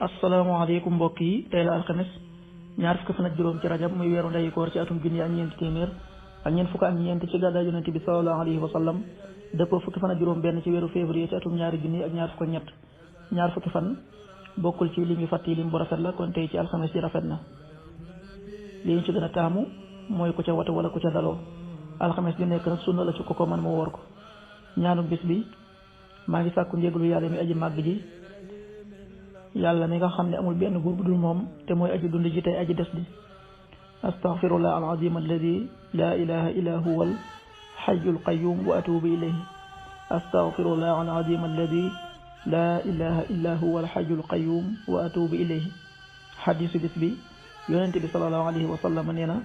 asalaamaaleykum mbokk yi tey la alxames ñaar fukki fan ak juróom ci rajab muy weeru ndeyu koor ci atum junni ak ñeenti téeméer ak ñeent fukk ak ñeent ci gàddaay yonent bi sallallahu alayhi wa sallam dëppoo fukki fan ak juróom benn ci weeru février ci atum ñaari junni ak ñaar fukk ak ñett ñaar fukki fan bokkul ci lim yu fàtt yi lim bu rafet la kon tey ci alxames yi rafet na li ñu ci gën a taamu mooy ku ca watu wala ku ca daloo alxames di nekk nag sunna la ci ko man mu woor ko ñaanu bis bi maa ngi sàkku njéglu yàlla mi aji màgg ji yàlla mi nga xam ne amul benn buur bu dul moom te mooy aji dund ji tey aji des di astaghfirullah alazim alladi la ilaha illa huwa alxayyul qayyum wa atubu ilayhi astaghfirullah alazim alladi la ilaha illa huwa alxayyul qayyum wa atubu ilayhi xadisu bis bi yonente bi sallallahu alayhi wa sallam nee na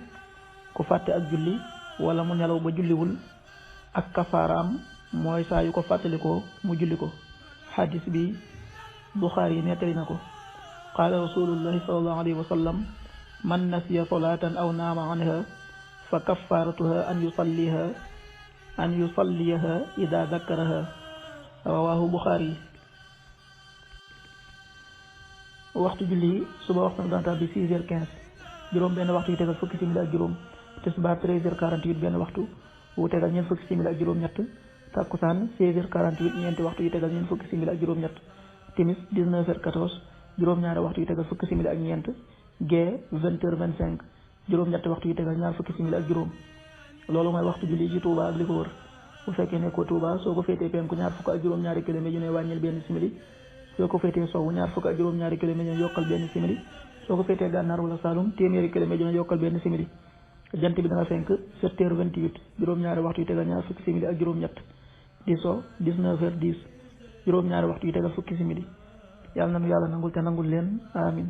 ku fàtte ak julli wala mu nelaw ba julliwul ak kafaaraam mooy saa yu ko fàttalikoo mu julli ko xadis bi Buxaari yi nettali na ko qaala rasulullahi sallallahu alayhi wa sallam man nasiya solatan aw naama anha fa kaffaratuha an yusalliyaha ida dakkaraha rawahu Buxaari waxtu julli suba waxtu na danta bi 6h15 juróom benn waxtu yu tegal fukki simili ak juróom tisbaar 13h48 benn waxtu wu tegal ñeent fukki simili ak juróom ñett takkusaan 16h48 ñeenti waxtu yu tegal ñeent fukki simili ak juróom ñett timis 19h14 juróom-ñaari waxtu yu tegal fukki simili ak ñeent gee 20h25 juróom-ñetti waxtu yu tegal ñaar fukki simili ak juróom loolu mooy waxtu julli ci Touba ak li ko wër bu fekkee ne ko Touba soo ko féetee penku ñaar fukk ak juróom-ñaari kilomètres yu ne wàññil benn simili soo ko féetee sowwu ñaar fukk ak juróom-ñaari kilomètres yu ne yokkal benn simili soo ko féetee gànnaar wala Saloum téeméeri kilomètres yu ne yokkal benn simili jant bi dana fenk 7h28 juróom-ñaari waxtu yu tegal ñaar fukki simili ak juróom-ñett di so 19h10 juróom-ñaari waxtu yu tegal fukki simili yàlla na nu yàlla nangul te nangul leen amin